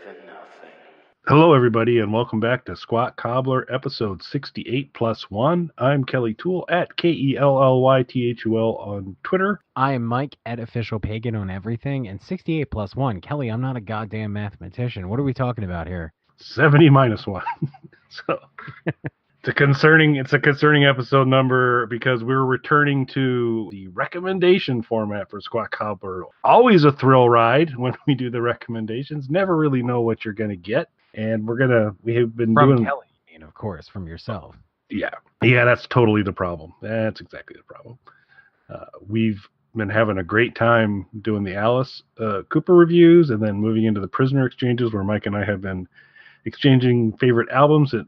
than nothing. Hello, everybody, and welcome back to Squat Cobbler, episode 68 plus 1. I'm Kelly Toole at KELLYTHUL on Twitter. I am Mike at Official Pagan on everything, and 68 plus 1. Kelly, I'm not a goddamn mathematician. What are we talking about here? 70 minus 1. So it's a concerning episode number because we're returning to the recommendation format for Squat Cobbler. Always a thrill ride when we do the recommendations. Never really know what you're going to get. And we have been from doing... Kelly, of course, from yourself. Yeah, that's totally the problem. That's exactly the problem. We've been having a great time doing the Alice Cooper reviews and then moving into the prisoner exchanges where Mike and I have been exchanging favorite albums that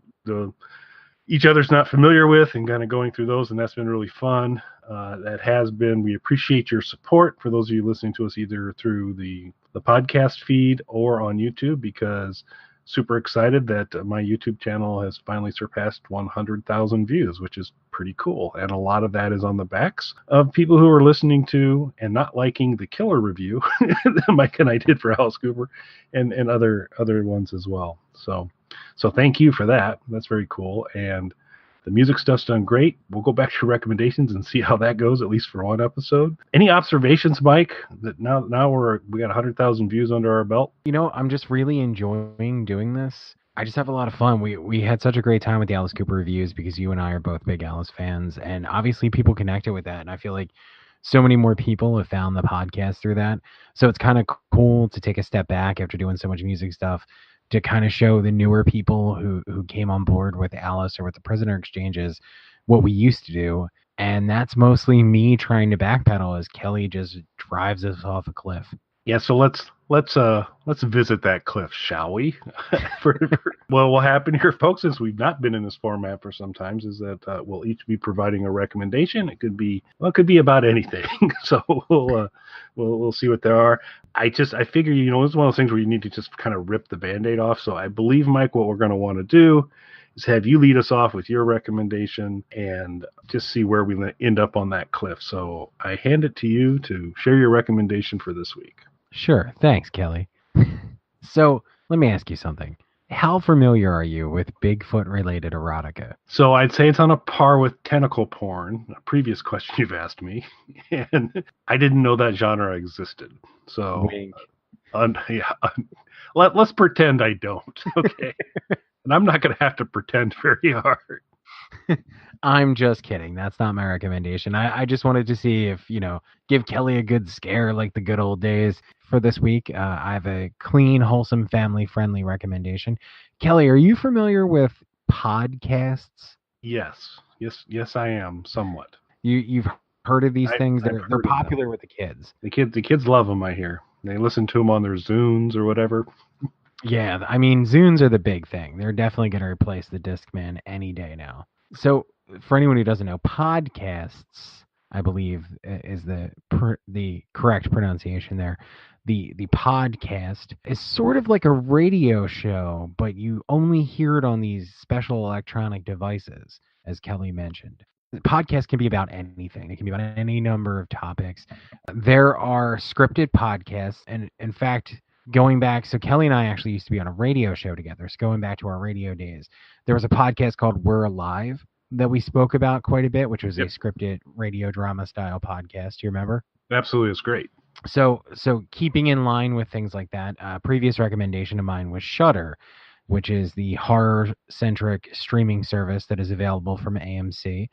each other's not familiar with and kind of going through those, and that's been really fun. We appreciate your support for those of you listening to us either through the podcast feed or on YouTube, because super excited that my YouTube channel has finally surpassed 100,000 views, which is pretty cool. And a lot of that is on the backs of people who are listening to and not liking the killer review that Mike and I did for Alice Cooper and other ones as well. So thank you for that. That's very cool. And the music stuff's done great. We'll go back to recommendations and see how that goes, at least for one episode. Any observations, Mike, that now we got 100,000 views under our belt? I'm just really enjoying doing this. I just have a lot of fun. We had such a great time with the Alice Cooper reviews because you and I are both big Alice fans, and obviously people connected with that, and I feel like so many more people have found the podcast through that. So it's kind of cool to take a step back after doing so much music stuff to kind of show the newer people who came on board with Alice or with the prisoner exchanges what we used to do. And that's mostly me trying to backpedal as Kelly just drives us off a cliff. Yeah, so let's visit that cliff, shall we? Well, what happened here, folks, since we've not been in this format for some times, is that we'll each be providing a recommendation. It could be about anything. So we'll see what there are. I figure, it's one of those things where you need to just kind of rip the Band-Aid off. So I believe, Mike, what we're going to want to do is have you lead us off with your recommendation and just see where we end up on that cliff. So I hand it to you to share your recommendation for this week. Sure. Thanks, Kelly. So let me ask you something. How familiar are you with Bigfoot-related erotica? So I'd say it's on a par with tentacle porn, a previous question you've asked me, and I didn't know that genre existed. So let's pretend I don't, okay? And I'm not going to have to pretend very hard. I'm just kidding. That's not my recommendation. I just wanted to see if, give Kelly a good scare like the good old days. For this week, I have a clean, wholesome, family-friendly recommendation. Kelly, are you familiar with podcasts? Yes, I am, somewhat. You've heard of these things? They're popular with the kids. The kids love them, I hear. They listen to them on their Zunes or whatever. Yeah, I mean, Zunes are the big thing. They're definitely going to replace the Discman any day now. So, for anyone who doesn't know, podcasts, I believe, is the correct pronunciation there. The podcast is sort of like a radio show, but you only hear it on these special electronic devices, as Kelly mentioned. The podcast can be about anything. It can be about any number of topics. There are scripted podcasts, and in fact, going back, so Kelly and I actually used to be on a radio show together. So going back to our radio days, there was a podcast called We're Alive that we spoke about quite a bit, which was a scripted radio drama style podcast. Do you remember? Absolutely. It's great. So keeping in line with things like that, previous recommendation of mine was Shudder, which is the horror-centric streaming service that is available from AMC.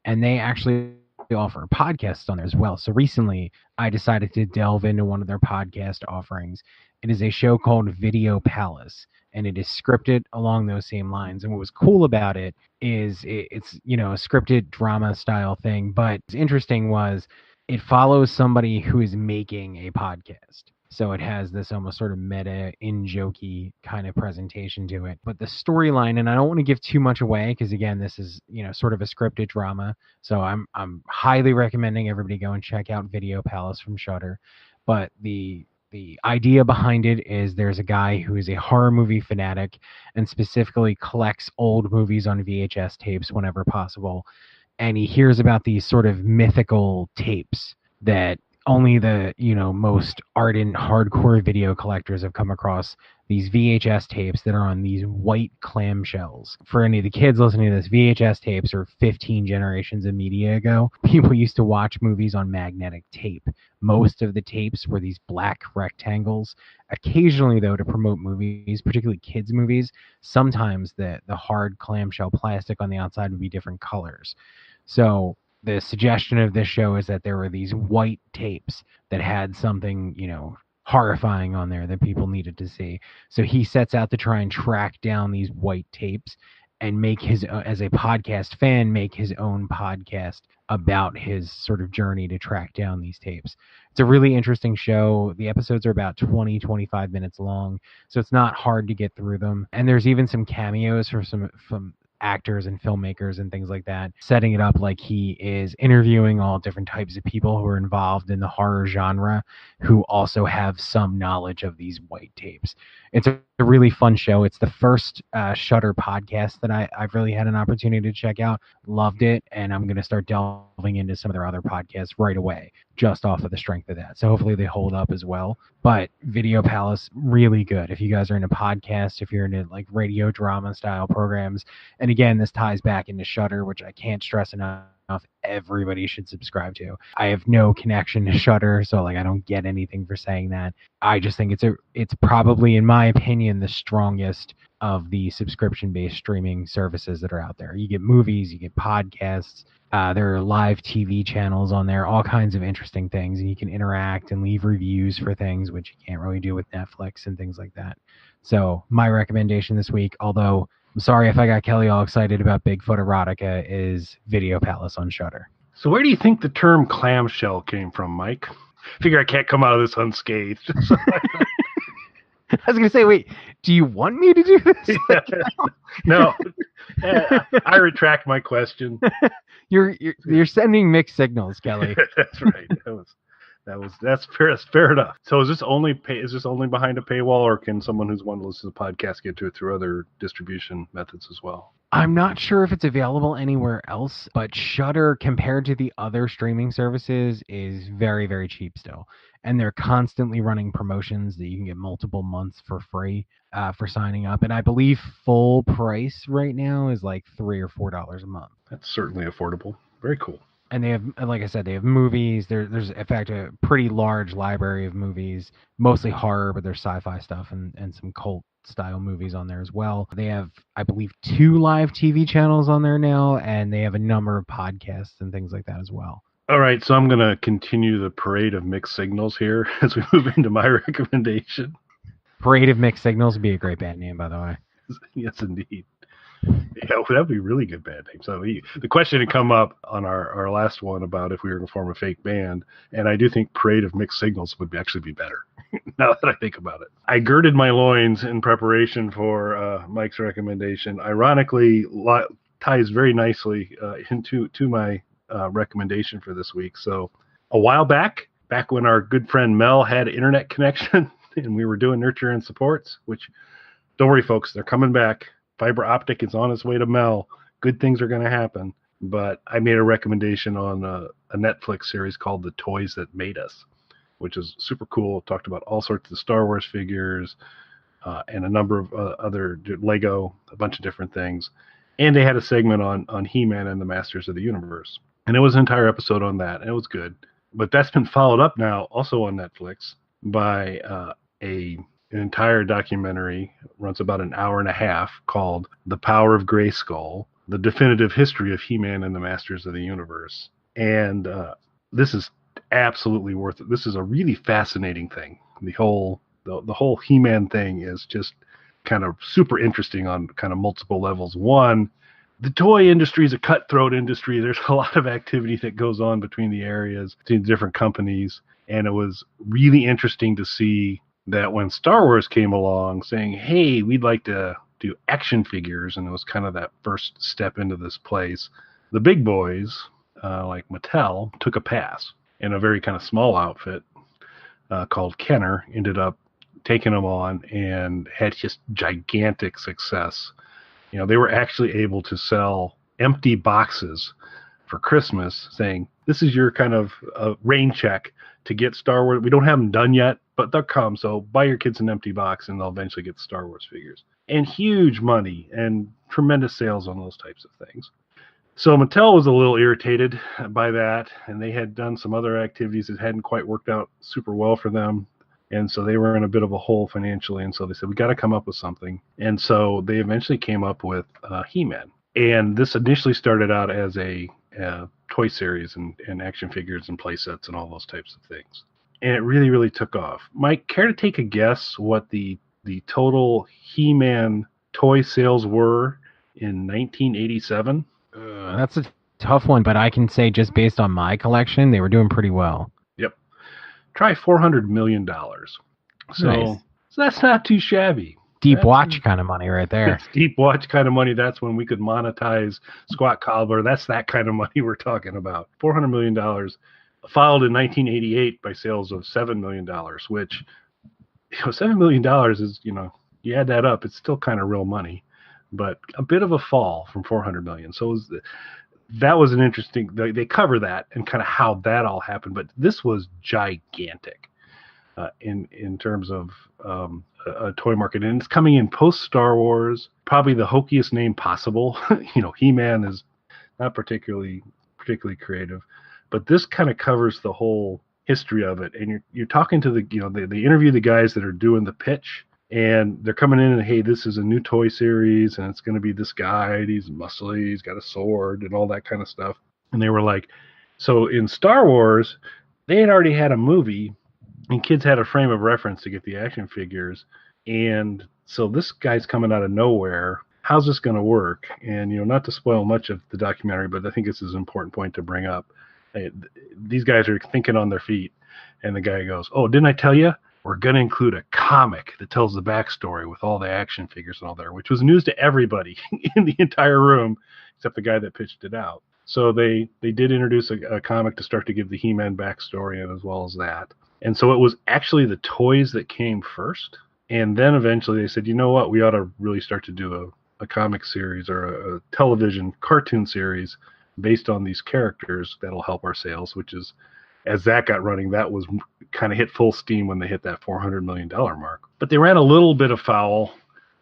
And they actually offer podcasts on there as well. So recently, I decided to delve into one of their podcast offerings. It is a show called Video Palace, and it is scripted along those same lines. And what was cool about it is it's a scripted drama style thing. But what's interesting was it follows somebody who is making a podcast. So it has this almost sort of meta, in-jokey kind of presentation to it. But the storyline, and I don't want to give too much away because, again, this is, sort of a scripted drama. So I'm highly recommending everybody go and check out Video Palace from Shudder. But the idea behind it is there's a guy who is a horror movie fanatic and specifically collects old movies on VHS tapes whenever possible. And he hears about these sort of mythical tapes that only the most ardent hardcore video collectors have come across these VHS tapes that are on these white clamshells. For any of the kids listening to this, VHS tapes are 15 generations of media ago. People used to watch movies on magnetic tape. Most of the tapes were these black rectangles. Occasionally, though, to promote movies, particularly kids' movies, sometimes the hard clamshell plastic on the outside would be different colors. So the suggestion of this show is that there were these white tapes that had something, horrifying on there that people needed to see. So he sets out to try and track down these white tapes and make as a podcast fan, make his own podcast about his sort of journey to track down these tapes. It's a really interesting show. The episodes are about 20-25 minutes long, so it's not hard to get through them. And there's even some cameos from actors and filmmakers and things like that, setting it up like he is interviewing all different types of people who are involved in the horror genre who also have some knowledge of these white tapes. It's a really fun show. It's the first Shudder podcast that I've really had an opportunity to check out. Loved it, and I'm going to start delving into some of their other podcasts right away, just off of the strength of that. So hopefully they hold up as well. But Video Palace, really good. If you guys are into podcasts, if you're into like radio drama style programs, and again, this ties back into Shudder, which I can't stress enough. Everybody should subscribe to. I have no connection to Shudder, so I don't get anything for saying that. I just think it's probably, in my opinion, the strongest of the subscription-based streaming services that are out there. You get movies, you get podcasts, there are live TV channels on there, all kinds of interesting things, and you can interact and leave reviews for things, which you can't really do with Netflix and things like that. So my recommendation this week, although I'm sorry if I got Kelly all excited about Bigfoot erotica, is Video Palace on Shudder. So where do you think the term clamshell came from, Mike? Figure I can't come out of this unscathed. I was going to say, wait, do you want me to do this? No, I retract my question. You're sending mixed signals, Kelly. That's right. That's fair enough. So is this only behind a paywall, or can someone who's wanting to listen to the podcast get to it through other distribution methods as well? I'm not sure if it's available anywhere else, but Shudder, compared to the other streaming services, is very, very cheap still. And they're constantly running promotions that you can get multiple months for free for signing up. And I believe full price right now is like $3 or $4 a month. That's certainly affordable. Very cool. And they have, like I said, they have movies. There's, in fact, a pretty large library of movies, mostly horror, but there's sci-fi stuff and some cult-style movies on there as well. They have, I believe, 2 live TV channels on there now, and they have a number of podcasts and things like that as well. All right, so I'm going to continue the parade of mixed signals here as we move into my recommendation. Parade of Mixed Signals would be a great band name, by the way. Yes, indeed. Yeah, that would be a really good band name. So the question had come up on our last one about if we were going to form a fake band, and I do think Parade of Mixed Signals would actually be better, now that I think about it. I girded my loins in preparation for Mike's recommendation. Ironically, ties very nicely into my recommendation for this week. So a while back when our good friend Mel had internet connection and we were doing nurture and supports, which, don't worry folks, they're coming back. Fiber optic is on its way to Mel. Good things are going to happen. But I made a recommendation on a Netflix series called The Toys That Made Us, which is super cool. Talked about all sorts of Star Wars figures and a number of other Lego, a bunch of different things. And they had a segment on He-Man and the Masters of the Universe. And it was an entire episode on that, and it was good. But that's been followed up now, also on Netflix, by an entire documentary, runs about an hour and a half, called The Power of Grayskull, The Definitive History of He-Man and the Masters of the Universe. And this is absolutely worth it. This is a really fascinating thing. The whole He-Man thing is just kind of super interesting on kind of multiple levels. One, the toy industry is a cutthroat industry. There's a lot of activity that goes on between the areas, between different companies. And it was really interesting to see that when Star Wars came along saying, hey, we'd like to do action figures, and it was kind of that first step into this place, the big boys, like Mattel, took a pass. And a very kind of small outfit called Kenner ended up taking them on and had just gigantic success. You know, they were actually able to sell empty boxes for Christmas saying, this is your kind of rain check to get Star Wars. We don't have them done yet, but they'll come. So buy your kids an empty box, and they'll eventually get the Star Wars figures. And huge money and tremendous sales on those types of things. So Mattel was a little irritated by that, and they had done some other activities that hadn't quite worked out super well for them. And so they were in a bit of a hole financially, and so they said, we got to come up with something. And so they eventually came up with He-Man. And this initially started out as a toy series and action figures and play sets and all those types of things. And it really, really took off. Mike, care to take a guess what the total He-Man toy sales were in 1987? That's a tough one, but I can say just based on my collection, they were doing pretty well. Yep. Try $400 million. So, Nice. So that's not too shabby. Deep watch kind of money right there. It's deep watch kind of money. That's when we could monetize Squat Cobbler. That's that kind of money we're talking about. $400 million, followed in 1988 by sales of $7 million, which, $7 million is, you add that up, it's still kind of real money, but a bit of a fall from 400 million. So that was an interesting, they cover that and kind of how that all happened, but this was gigantic in terms of a toy market, and it's coming in post Star Wars, probably the hokiest name possible. He-Man is not particularly creative, but this kind of covers the whole history of it. And you're talking to they interview the guys that are doing the pitch, and they're coming in and, hey, this is a new toy series, and it's going to be this guy, and he's muscly, he's got a sword and all that kind of stuff. And they were like, so in Star Wars, they had already had a movie, and kids had a frame of reference to get the action figures. And so this guy's coming out of nowhere. How's this going to work? And, not to spoil much of the documentary, but I think this is an important point to bring up. These guys are thinking on their feet. And the guy goes, oh, didn't I tell you? We're going to include a comic that tells the backstory with all the action figures and all there, which was news to everybody in the entire room, except the guy that pitched it out. So they did introduce a comic to start to give the He-Man backstory and as well as that. And so it was actually the toys that came first. And then eventually they said, you know what, we ought to really start to do a comic series or a television cartoon series based on these characters that'll help our sales, which is, as that got running, that was kind of hit full steam when they hit that $400 million mark. But they ran a little bit afoul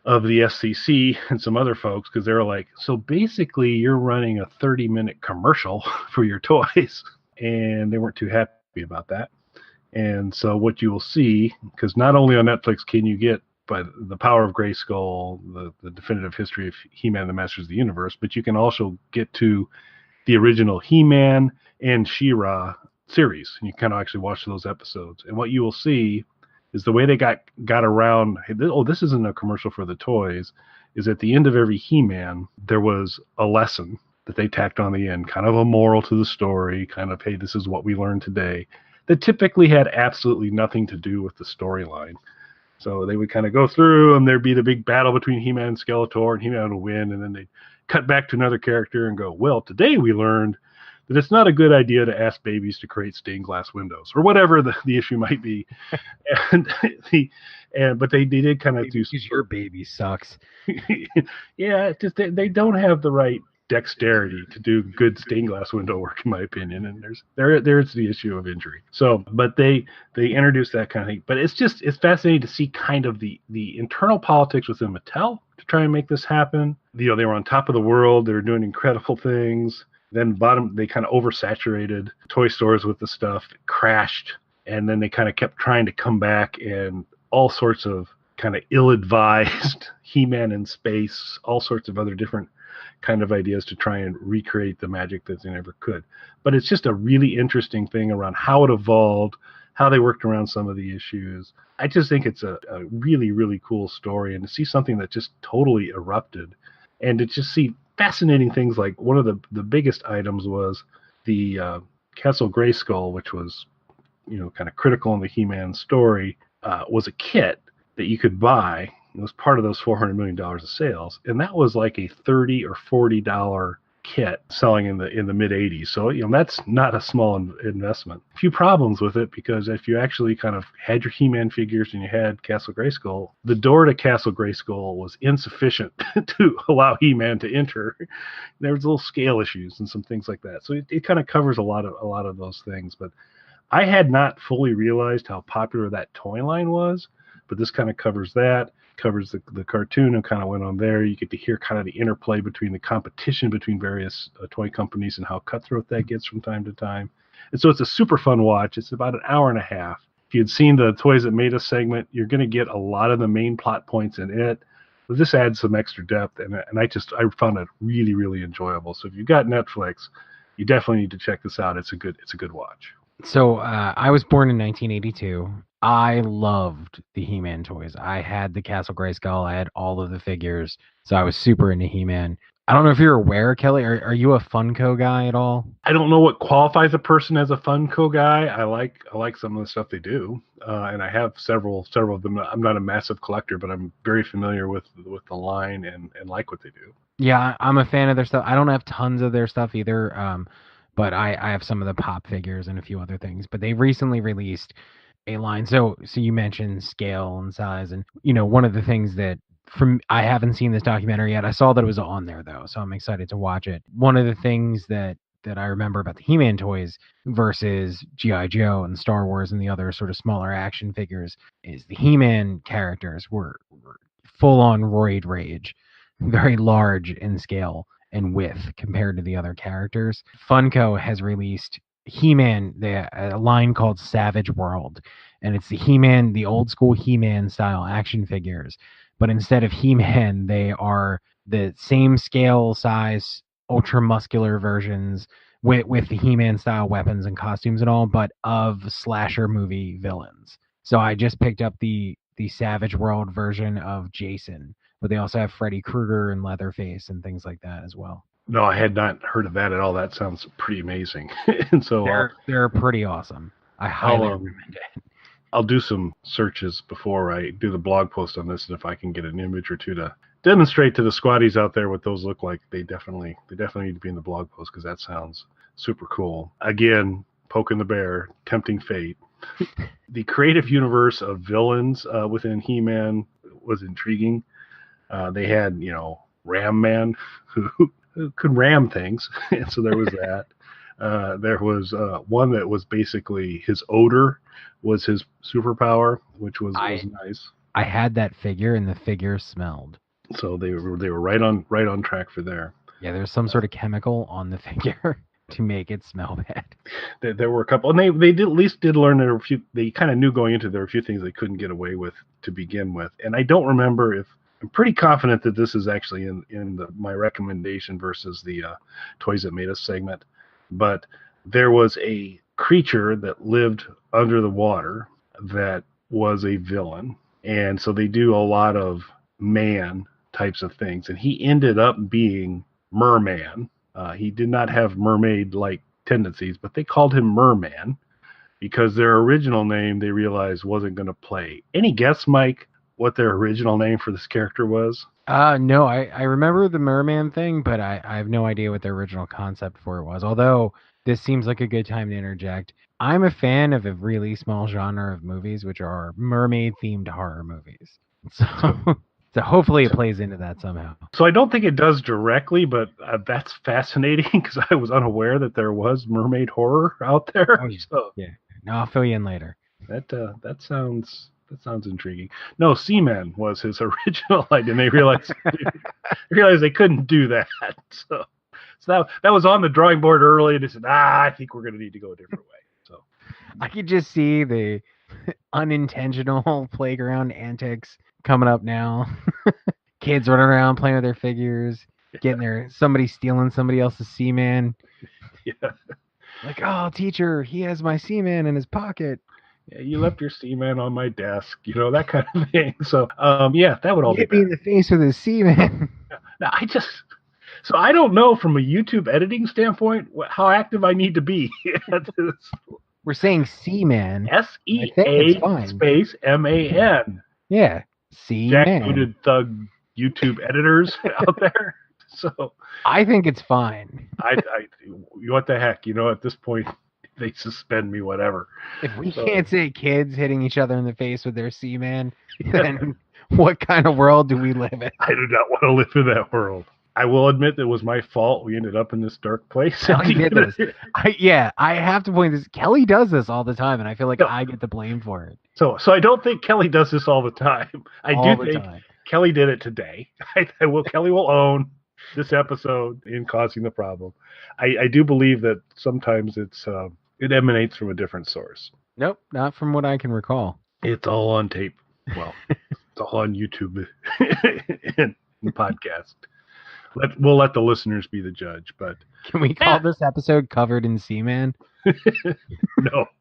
of the FCC and some other folks, because they were like, so basically you're running a 30-minute commercial for your toys. And they weren't too happy about that. And so what you will see, because not only on Netflix can you get by the Power of Grayskull, the definitive history of He-Man, the Masters of the Universe, but you can also get to the original He-Man and She-Ra series, and you kind of actually watch those episodes. And what you will see is the way they got around, this isn't a commercial for the toys, is at the end of every He-Man, there was a lesson that they tacked on the end, kind of a moral to the story, kind of, hey, this is what we learned today, that typically had absolutely nothing to do with the storyline. So they would kind of go through, and there'd be the big battle between He-Man and Skeletor, and He-Man would win, and then they'd cut back to another character and go, well, today we learned that it's not a good idea to ask babies to create stained glass windows, or whatever the issue might be. But they did kind of do, because your baby sucks. Yeah, just they don't have the right dexterity to do good stained glass window work, in my opinion, and there's the issue of injury. So, but they introduced that kind of thing. But it's fascinating to see kind of the internal politics within Mattel to try and make this happen. They were on top of the world. They were doing incredible things. Then they kind of oversaturated toy stores with the stuff. It crashed, and then they kind of kept trying to come back, and all sorts of kind of ill-advised He-Man in space, all sorts of other different kind of ideas to try and recreate the magic that they never could. But it's just a really interesting thing around how it evolved, how they worked around some of the issues. I just think it's a really, really cool story, and to see something that just totally erupted, and to just see fascinating things like one of the biggest items was the Castle Grayskull, which was, kind of critical in the He-Man story, was a kit that you could buy. It was part of those $400 million of sales, and that was like a $30 or $40 kit selling in the mid 80s. So that's not a small investment. A few problems with it, because if you actually kind of had your He-Man figures and you had Castle Grayskull, the door to Castle Grayskull was insufficient to allow He-Man to enter. There was little scale issues and some things like that. So it kind of covers a lot of those things. But I had not fully realized how popular that toy line was, but this kind of covers that, covers the cartoon and kind of went on there. You get to hear kind of the interplay between the competition between various toy companies and how cutthroat that gets from time to time. And so it's a super fun watch. It's about an hour and a half. If you had seen the Toys That Made Us segment, you're going to get a lot of the main plot points in it. But this adds some extra depth, and I found it really, really enjoyable. So if you've got Netflix, you definitely need to check this out. It's a good watch. So I was born in 1982. I loved the He-Man toys. I had the Castle Grayskull. I had all of the figures. So I was super into He-Man. I don't know if you're aware, Kelly. Are you a Funko guy at all? I don't know what qualifies a person as a Funko guy. I like some of the stuff they do, and I have several of them. I'm not a massive collector, but I'm very familiar with the line and like what they do. Yeah, I'm a fan of their stuff. I don't have tons of their stuff either, but I have some of the pop figures and a few other things. But they recently released a line. So you mentioned scale and size, and one of the things that I haven't seen this documentary yet. I saw that it was on there though, so I'm excited to watch it. One of the things that I remember about the He-Man toys versus G.I. Joe and Star Wars and the other sort of smaller action figures is the He-Man characters were full on roid rage, very large in scale and width compared to the other characters. Funko has released He-Man, a line called Savage World, and it's the He-Man, the old school He-Man style action figures. But instead of He-Man, they are the same scale, size, ultra muscular versions with the He-Man style weapons and costumes and all, but of slasher movie villains. So I just picked up the Savage World version of Jason, but they also have Freddy Krueger and Leatherface and things like that as well. No, I had not heard of that at all. That sounds pretty amazing. And so they're pretty awesome. I highly recommend it. I'll do some searches before I do the blog post on this, and if I can get an image or two to demonstrate to the squatties out there what those look like, they definitely need to be in the blog post because that sounds super cool. Again, poking the bear, tempting fate. The creative universe of villains within He-Man was intriguing. They had, Ram-man who could ram things, and so there was that. There was one that was basically his odor was his superpower, which was nice. I had that figure, and the figure smelled. So they were right on track for there. Yeah, there's some sort of chemical on the figure to make it smell bad. There were a couple, and they at least did learn there were a few. They kind of knew going into there were a few things they couldn't get away with to begin with, and I don't remember if. I'm pretty confident that this is actually in my recommendation versus the Toys That Made Us segment, but there was a creature that lived under the water that was a villain, and so they do a lot of man types of things, and he ended up being Mer-man. He did not have mermaid-like tendencies, but they called him Merman because their original name they realized wasn't going to play. Any guess, Mike, what their original name for this character was? No, I remember the Merman thing, but I have no idea what their original concept for it was. Although this seems like a good time to interject. I'm a fan of a really small genre of movies, which are mermaid-themed horror movies. So hopefully it plays into that somehow. So I don't think it does directly, but that's fascinating because I was unaware that there was mermaid horror out there. Oh, yeah. So, yeah. No, I'll fill you in later. That sounds intriguing. No, Seaman was his original idea, and they realized they couldn't do that. So that was on the drawing board early, and they said, I think we're going to need to go a different way. So I could just see the unintentional playground antics coming up now. Kids running around playing with their figures, somebody stealing somebody else's Seaman. Yeah. Like, oh, teacher, he has my Seaman in his pocket. Yeah, you left your Seaman on my desk, that kind of thing. So, yeah, that would all be bad. Hit me in the face with his Seaman. Now, so I don't know from a YouTube editing standpoint how active I need to be. We're saying Seaman. SEA space MAN. Yeah, Seaman. Jackbooted thug YouTube editors out there. So I think it's fine. What the heck? At this point, they suspend me, whatever. If we can't say kids hitting each other in the face with their Seaman, then what kind of world do we live in? I do not want to live in that world. I will admit that it was my fault. We ended up in this dark place. Kelly did this. I have to point this. Kelly does this all the time, and I feel like I get the blame for it. So I don't think Kelly does this all the time. I do think Kelly did it today. Kelly will own this episode in causing the problem. I do believe that sometimes it emanates from a different source. Nope, not from what I can recall. It's all on tape. Well, it's all on YouTube and podcast. We'll let the listeners be the judge, but can we call this episode Covered in Seaman?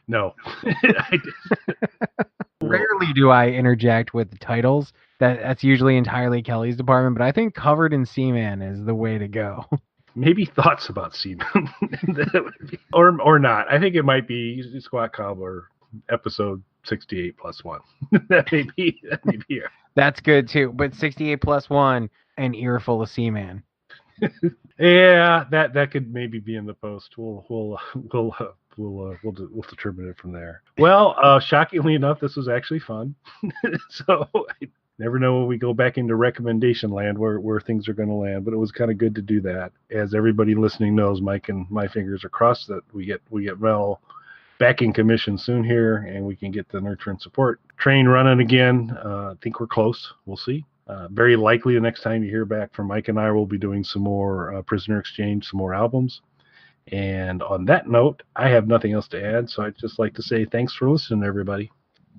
No. Rarely do I interject with the titles. That's usually entirely Kelly's department, but I think Covered in Seaman is the way to go. Maybe thoughts about seaman, or not. I think it might be Squat Cobbler episode 68 plus 1. that may be it. That's good too. But 68 plus 1, an earful of Seaman. Yeah, that could maybe be in the post. We'll determine it from there. Well, shockingly enough, this was actually fun. So I never know when we go back into recommendation land where things are going to land, but it was kind of good to do that. As everybody listening knows, Mike and my fingers are crossed that we get Mel back in commission soon here, and we can get the nurture and support train running again. I think we're close. We'll see. Very likely the next time you hear back from Mike and I, we'll be doing some more Prisoner Exchange, some more albums. And on that note, I have nothing else to add, so I'd just like to say thanks for listening, everybody.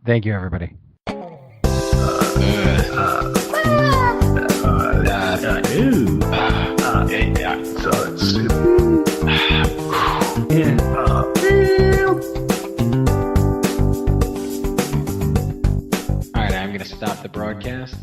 Thank you, everybody. All right, I'm going to stop the broadcast.